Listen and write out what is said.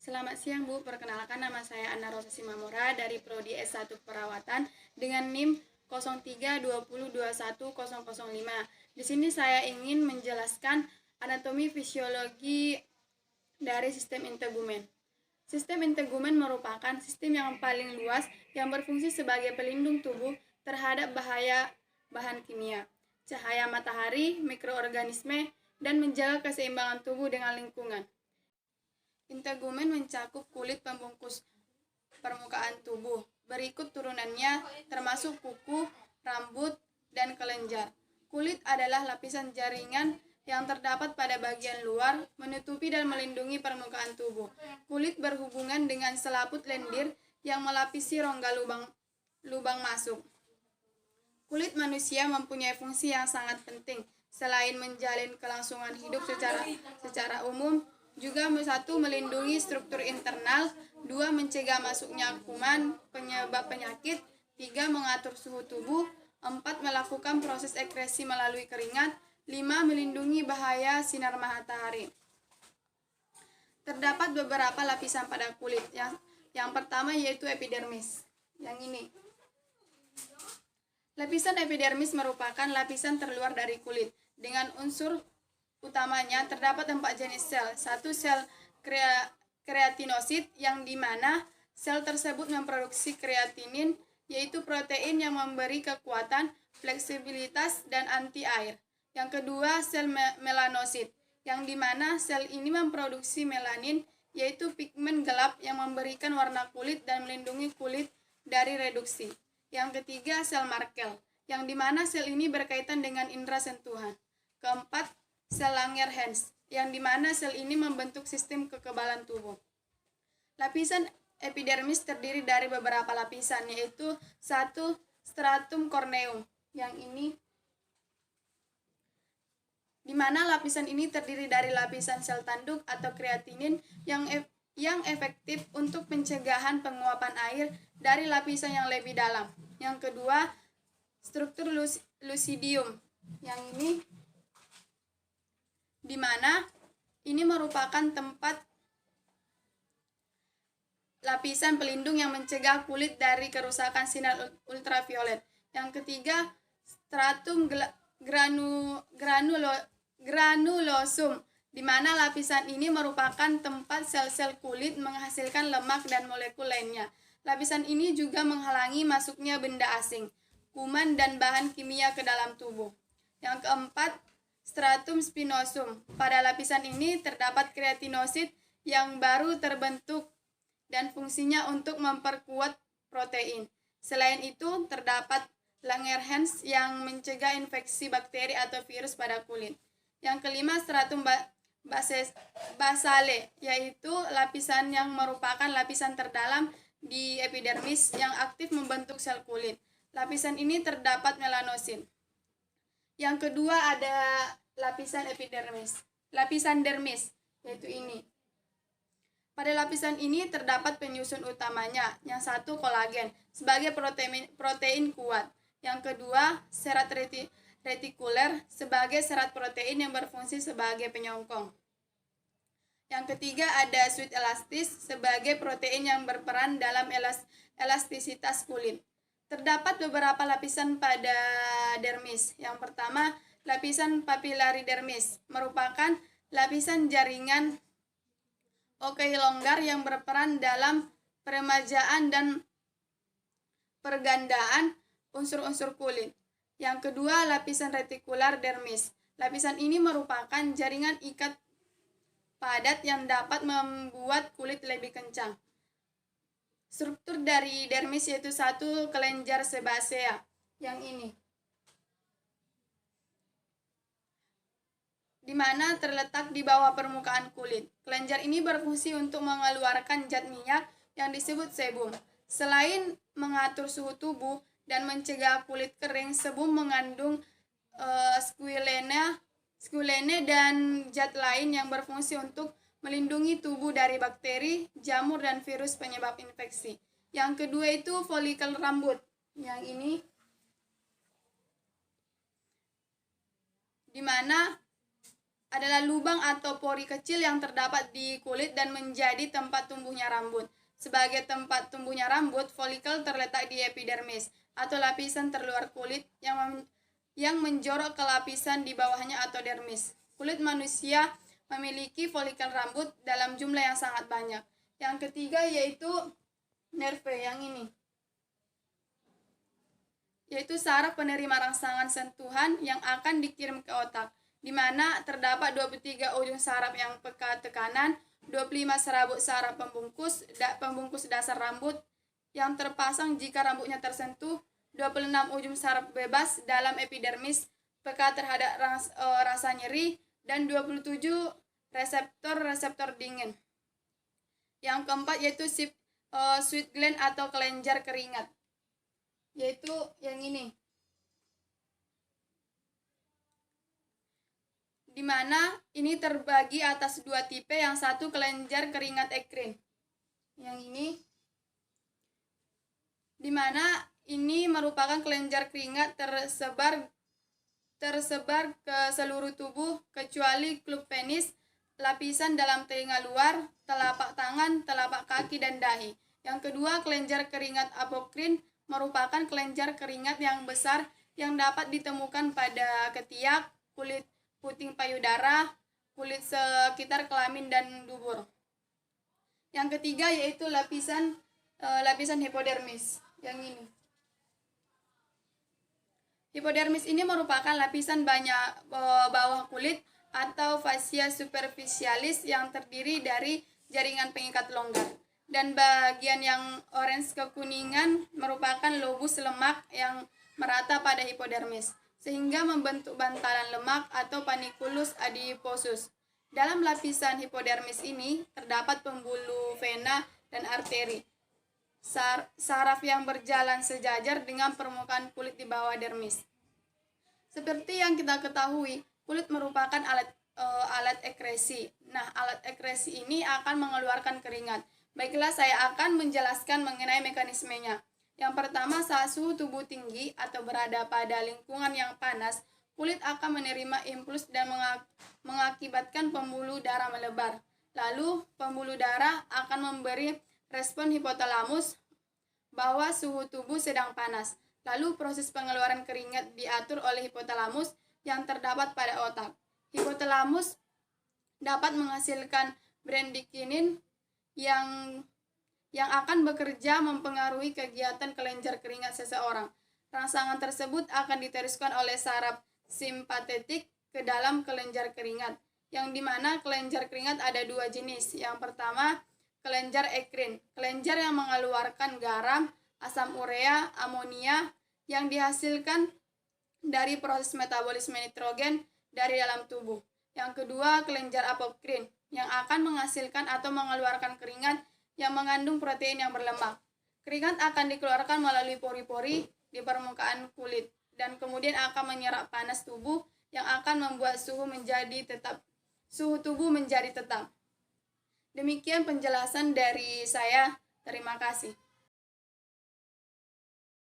Selamat siang Bu, perkenalkan nama saya Anna Rosa Simamora dari Prodi S1 Perawatan dengan NIM 0320210005. Di sini saya ingin menjelaskan anatomi fisiologi dari sistem integumen. Sistem integumen merupakan sistem yang paling luas yang berfungsi sebagai pelindung tubuh terhadap bahaya bahan kimia, cahaya matahari, mikroorganisme, dan menjaga keseimbangan tubuh dengan lingkungan. Integumen mencakup kulit pembungkus permukaan tubuh. Berikut turunannya termasuk kuku, rambut, dan kelenjar. Kulit adalah lapisan jaringan yang terdapat pada bagian luar, menutupi dan melindungi permukaan tubuh. Kulit berhubungan dengan selaput lendir yang melapisi rongga lubang masuk. Kulit manusia mempunyai fungsi yang sangat penting. Selain menjalin kelangsungan hidup secara umum, juga satu melindungi struktur internal, dua mencegah masuknya kuman penyebab penyakit, tiga mengatur suhu tubuh, empat melakukan proses ekskresi melalui keringat, lima melindungi bahaya sinar matahari. Terdapat beberapa lapisan pada kulit. Yang pertama yaitu epidermis. Yang ini. Lapisan epidermis merupakan lapisan terluar dari kulit. Dengan unsur utamanya terdapat 4 jenis sel. Satu sel kreatinosit yang dimana sel tersebut memproduksi kreatinin, yaitu protein yang memberi kekuatan, fleksibilitas, dan anti air. Yang kedua sel melanosit yang dimana sel ini memproduksi melanin, yaitu pigmen gelap yang memberikan warna kulit dan melindungi kulit dari reduksi. Yang ketiga sel Merkel yang dimana sel ini berkaitan dengan indera sentuhan. Keempat sel Langerhans yang dimana sel ini membentuk sistem kekebalan tubuh. Lapisan epidermis terdiri dari beberapa lapisan, yaitu satu stratum corneum yang ini, di mana lapisan ini terdiri dari lapisan sel tanduk atau kreatinin yang efektif untuk pencegahan penguapan air dari lapisan yang lebih dalam. Yang kedua, struktur lucidium yang ini, di mana ini merupakan tempat lapisan pelindung yang mencegah kulit dari kerusakan sinar ultraviolet. Yang ketiga, stratum granulosum, di mana lapisan ini merupakan tempat sel-sel kulit menghasilkan lemak dan molekul lainnya. Lapisan ini juga menghalangi masuknya benda asing, kuman, dan bahan kimia ke dalam tubuh. Yang keempat, stratum spinosum. Pada lapisan ini terdapat kreatinosit yang baru terbentuk dan fungsinya untuk memperkuat protein. Selain itu, terdapat Langerhans yang mencegah infeksi bakteri atau virus pada kulit. Yang kelima, stratum basale, yaitu lapisan yang merupakan lapisan terdalam di epidermis yang aktif membentuk sel kulit. Lapisan ini terdapat melanosit. Yang kedua ada lapisan epidermis. Lapisan dermis, yaitu ini. Pada lapisan ini terdapat penyusun utamanya. Yang satu kolagen sebagai protein kuat. Yang kedua serat retikuler sebagai serat protein yang berfungsi sebagai penyongkong. Yang ketiga ada sweet elastis sebagai protein yang berperan dalam elastisitas kulit. Terdapat beberapa lapisan pada dermis. Yang pertama, lapisan papilaridermis merupakan lapisan jaringan longgar yang berperan dalam peremajaan dan pergandaan unsur-unsur kulit. Yang kedua, lapisan retikular dermis. Lapisan ini merupakan jaringan ikat padat yang dapat membuat kulit lebih kencang. Struktur dari dermis yaitu satu kelenjar sebasea yang ini, di mana terletak di bawah permukaan kulit. Kelenjar ini berfungsi untuk mengeluarkan zat minyak yang disebut sebum. Selain mengatur suhu tubuh dan mencegah kulit kering, sebum mengandung squalene dan zat lain yang berfungsi untuk melindungi tubuh dari bakteri, jamur, dan virus penyebab infeksi. Yang kedua itu folikel rambut. Yang ini, di mana adalah lubang atau pori kecil yang terdapat di kulit dan menjadi tempat tumbuhnya rambut. Sebagai tempat tumbuhnya rambut, folikel terletak di epidermis atau lapisan terluar kulit yang menjorok ke lapisan di bawahnya atau dermis. Kulit manusia memiliki folikel rambut dalam jumlah yang sangat banyak. Yang ketiga yaitu nerve yang ini, yaitu saraf penerima rangsangan sentuhan yang akan dikirim ke otak, di mana terdapat 23 ujung saraf yang peka tekanan, 25 serabut saraf pembungkus dasar rambut yang terpasang jika rambutnya tersentuh, 26 ujung saraf bebas dalam epidermis peka terhadap rasa nyeri, dan 27 reseptor dingin. Yang keempat yaitu sweat gland atau kelenjar keringat, yaitu yang ini, di mana ini terbagi atas dua tipe. Yang satu kelenjar keringat ekrin, yang ini, di mana ini merupakan kelenjar keringat tersebar ke seluruh tubuh kecuali klub penis, lapisan dalam telinga luar, telapak tangan, telapak kaki, dan dahi. Yang kedua, kelenjar keringat apokrin merupakan kelenjar keringat yang besar yang dapat ditemukan pada ketiak, kulit puting payudara, kulit sekitar kelamin, dan dubur. Yang ketiga yaitu lapisan hipodermis, yang ini. Hipodermis ini merupakan lapisan bawah kulit atau fascia superficialis yang terdiri dari jaringan pengikat longgar, dan bagian yang orange kekuningan merupakan lobus lemak yang merata pada hipodermis sehingga membentuk bantalan lemak atau panniculus adiposus. Dalam lapisan hipodermis ini terdapat pembuluh vena dan arteri, saraf yang berjalan sejajar dengan permukaan kulit di bawah dermis. Seperti yang kita ketahui, kulit merupakan alat ekresi. Nah, alat ekresi ini akan mengeluarkan keringat. Baiklah, saya akan menjelaskan mengenai mekanismenya. Yang pertama, saat suhu tubuh tinggi atau berada pada lingkungan yang panas, kulit akan menerima impuls dan mengakibatkan pembuluh darah melebar. Lalu, pembuluh darah akan memberi respon hipotalamus bahwa suhu tubuh sedang panas. Lalu, proses pengeluaran keringat diatur oleh hipotalamus yang terdapat pada otak. Hipotalamus dapat menghasilkan bradykinin yang akan bekerja mempengaruhi kegiatan kelenjar keringat seseorang. Rangsangan tersebut akan diteruskan oleh saraf simpatetik ke dalam kelenjar keringat, yang dimana kelenjar keringat ada dua jenis. Yang pertama, kelenjar ekrin, kelenjar yang mengeluarkan garam, asam urea, amonia yang dihasilkan dari proses metabolisme nitrogen dari dalam tubuh. Yang kedua, kelenjar apokrin yang akan menghasilkan atau mengeluarkan keringat yang mengandung protein yang berlemak. Keringat akan dikeluarkan melalui pori-pori di permukaan kulit dan kemudian akan menyerap panas tubuh yang akan membuat suhu tubuh menjadi tetap. Demikian penjelasan dari saya. Terima kasih.